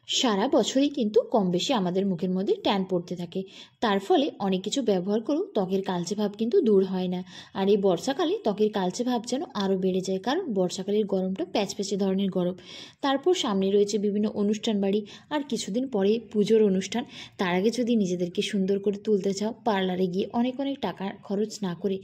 সারা বছরই কিন্তু কম বেশি আমাদের মুখের মধ্যে ট্যান পড়তে থাকে। তার ফলে অনেক কিছু ব্যবহার করেও ত্বকের কালচে ভাব কিন্তু দূর হয় না। আর এই বর্ষাকালে ত্বকের কালচে ভাব যেন আরও বেড়ে যায়, কারণ বর্ষাকালের গরমটা প্যাচপ্যাচে ধরনের গরম। তারপর সামনে রয়েছে বিভিন্ন অনুষ্ঠান বাড়ি, আর কিছুদিন পরে পুজোর অনুষ্ঠান। তার আগে যদি নিজেদেরকে সুন্দর করে তুলতে চাও, পার্লারে গিয়ে অনেক অনেক টাকা খরচ না করে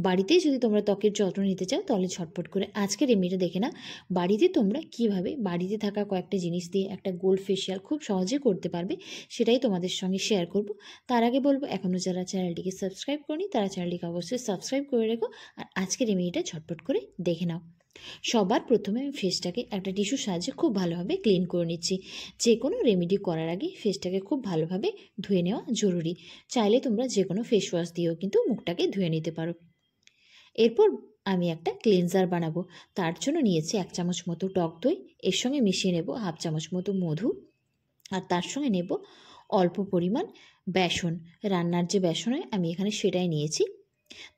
বাড়িতেই যদি তোমরা ত্বকের যত্ন নিতে চাও, তাহলে ঝটপট করে আজকের রেমেডিটা দেখে নাও। বাড়িতে তোমরা কিভাবে বাড়িতে থাকা কয়েকটা জিনিস দিয়ে একটা গোল্ড ফেশিয়াল খুব সহজে করতে পারবে, সেটাই তোমাদের সঙ্গে শেয়ার করব। তার আগে বলবো, এখনও যারা চ্যানেলটিকে সাবস্ক্রাইব করনি তারা চ্যানেলটিকে অবশ্যই সাবস্ক্রাইব করে রেখো, আর আজকের রেমেডিটা ঝটপট করে দেখে নাও। সবার প্রথমে আমি ফেসটাকে একটা টিস্যুর সাহায্যে খুব ভালোভাবে ক্লিন করে নিচ্ছি। যে কোনো রেমেডি করার আগে ফেসটাকে খুব ভালোভাবে ধুয়ে নেওয়া জরুরি। চাইলে তোমরা যে কোনো ফেস ওয়াশ দিয়েও কিন্তু মুখটাকে ধুয়ে নিতে পারো। এরপর আমি একটা ক্লিনজার বানাবো। তার জন্য নিয়েছি 1 চামচ মতো টক দই, এর সঙ্গে মিশিয়ে নেব 1/2 চামচ মতো মধু, আর তার সঙ্গে নেব অল্প পরিমাণ বেসন। রান্নার যে বেসন হয় আমি এখানে সেটাই নিয়েছি।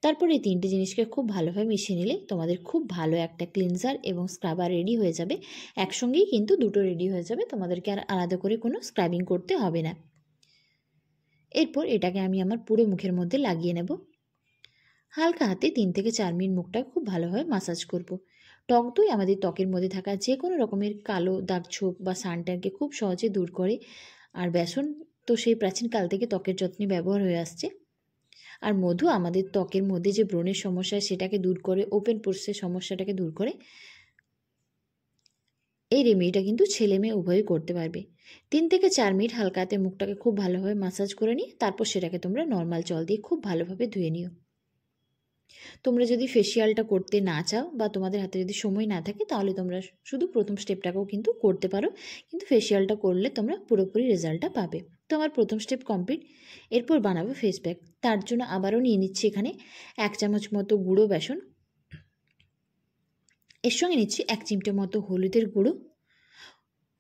তারপর এই 3টে জিনিসকে খুব ভালোভাবে মিশিয়ে নিলে তোমাদের খুব ভালো একটা ক্লিনজার এবং স্ক্রাবার রেডি হয়ে যাবে। একসঙ্গেই কিন্তু দুটো রেডি হয়ে যাবে, তোমাদেরকে আর আলাদা করে কোনো স্ক্রাবিং করতে হবে না। এরপর এটাকে আমি আমার পুরো মুখের মধ্যে লাগিয়ে নেব। হালকা হাতে 3 থেকে 4 মিনিট মুখটা খুব ভালোভাবে মাসাজ করব। টক দই আমাদের ত্বকের মধ্যে থাকা যে কোনো রকমের কালো দাগ ছোপ বা সানট্যানকে খুব সহজে দূর করে। আর বেসন তো সেই প্রাচীনকাল থেকে ত্বকের যত্নে ব্যবহার হয়ে আসছে। আর মধু আমাদের ত্বকের মধ্যে যে ব্রণের সমস্যা সেটাকে দূর করে, ওপেন পোরসের সমস্যাটাকে দূর করে। এই রেমেডিটা কিন্তু ছেলে মেয়ে উভয়ই করতে পারবে। 3 থেকে 4 মিনিট হালকা হাতে মুখটাকে খুব ভালোভাবে মাসাজ করে নিয়ে তারপর সেটাকে তোমরা নর্মাল জল দিয়ে খুব ভালোভাবে ধুয়ে নিও। তোমরা যদি ফেসিয়ালটা করতে না চাও বা তোমাদের হাতে যদি সময় না থাকে, তাহলে তোমরা শুধু প্রথম স্টেপটাকেও কিন্তু করতে পারো, কিন্তু ফেসিয়ালটা করলে তোমরা পুরোপুরি রেজাল্টটা পাবে। তো আমার প্রথম স্টেপ কমপ্লিট। এরপর বানাবো ফেস প্যাক। তার জন্য আবারও নিয়ে নিচ্ছি এখানে 1 চামচ মতো গুঁড়ো বেসন, এর সঙ্গে নিচ্ছি 1 চিমটে মতো হলুদের গুঁড়ো,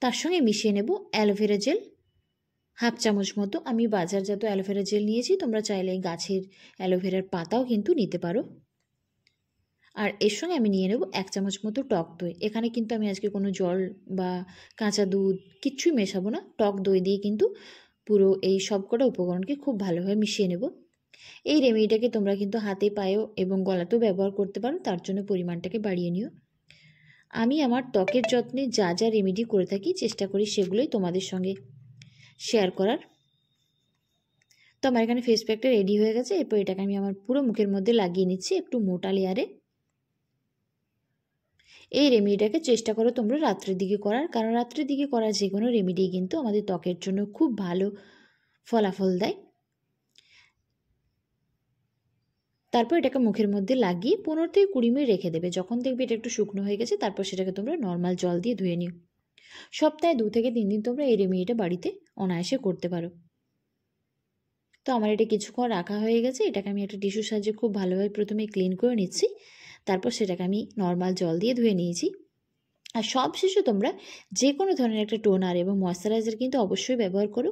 তার সঙ্গে মিশিয়ে নেব অ্যালোভেরা জেল 1/2 চামচ মতো। আমি বাজারজাত অ্যালোভেরা জেল নিয়েছি, তোমরা চাইলে গাছের অ্যালোভেরার পাতাও কিন্তু নিতে পারো। আর এর সঙ্গে আমি নিয়ে নেব 1 চামচ মতো টক দই। এখানে কিন্তু আমি আজকে কোনো জল বা কাঁচা দুধ কিচ্ছুই মেশাবো না, টক দই দিয়ে কিন্তু পুরো এই সবকটা উপকরণকে খুব ভালোভাবে মিশিয়ে নেব। এই রেমেডিটাকে তোমরা কিন্তু হাতে পায়েও এবং গলাতেও ব্যবহার করতে পারো, তার জন্য পরিমাণটাকে বাড়িয়ে নিও। আমি আমার ত্বকের যত্নে যা যা রেমেডি করে থাকি চেষ্টা করি সেগুলোই তোমাদের সঙ্গে শেয়ার করার। তো আমার এখানে ফেস প্যাকটা রেডি হয়ে গেছে। এরপর এটাকে আমি আমার পুরো মুখের মধ্যে লাগিয়ে নিচ্ছি একটু মোটা লেয়ারে। এই রেমেডিটাকে চেষ্টা করো তোমরা রাত্রের দিকে করার, কারণ রাত্রের দিকে করা যে কোনো রেমেডি কিন্তু আমাদের ত্বকের জন্য খুব ভালো ফলাফল দেয়। তারপর এটাকে মুখের মধ্যে লাগিয়ে 15 থেকে 20 মিনিট রেখে দেবে। যখন দেখবে এটা একটু শুকনো হয়ে গেছে, তারপর সেটাকে তোমরা নর্মাল জল দিয়ে ধুয়ে নিও। সপ্তাহে 2 থেকে 3 দিন তোমরা এই রেমেডিটা বাড়িতে অনায়াসে করতে পারো। তো আমার এটা কিছুক্ষণ রাখা হয়ে গেছে। এটাকে আমি একটা টিস্যুর সাহায্যে খুব ভালোভাবে প্রথমে ক্লিন করে নিচ্ছি, তারপর সেটাকে আমি নর্মাল জল দিয়ে ধুয়ে নিয়েছি। আর সবশেষে তোমরা যে কোনো ধরনের একটা টোনার এবং ময়শ্চারাইজার কিন্তু অবশ্যই ব্যবহার করো।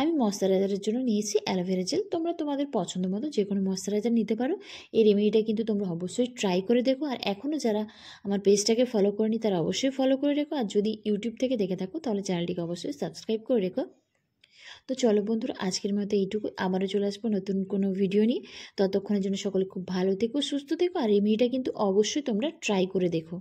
আমি ময়শ্চারাইজারের জন্য নিয়েছি অ্যালোভেরা জেল, তোমরা তোমাদের পছন্দ মতো যে কোনো ময়শ্চারাইজার নিতে পারো। এই রেমেডিটা কিন্তু তোমরা অবশ্যই ট্রাই করে দেখো। আর এখনও যারা আমার পেজটাকে ফলো করেনি তারা অবশ্যই ফলো করে রেখো। আর যদি ইউটিউব থেকে দেখে থাকো তাহলে চ্যানেলটিকে অবশ্যই সাবস্ক্রাইব করে রেখো। তো চলো বন্ধুরা, আজকের মতো এইটুকু। আবারও চলে আসবো নতুন কোনো ভিডিও নিয়ে। ততক্ষণের জন্য সকলে খুব ভালো থেকো, সুস্থ থেকো। আর রেমেডিটা কিন্তু অবশ্যই তোমরা ট্রাই করে দেখো।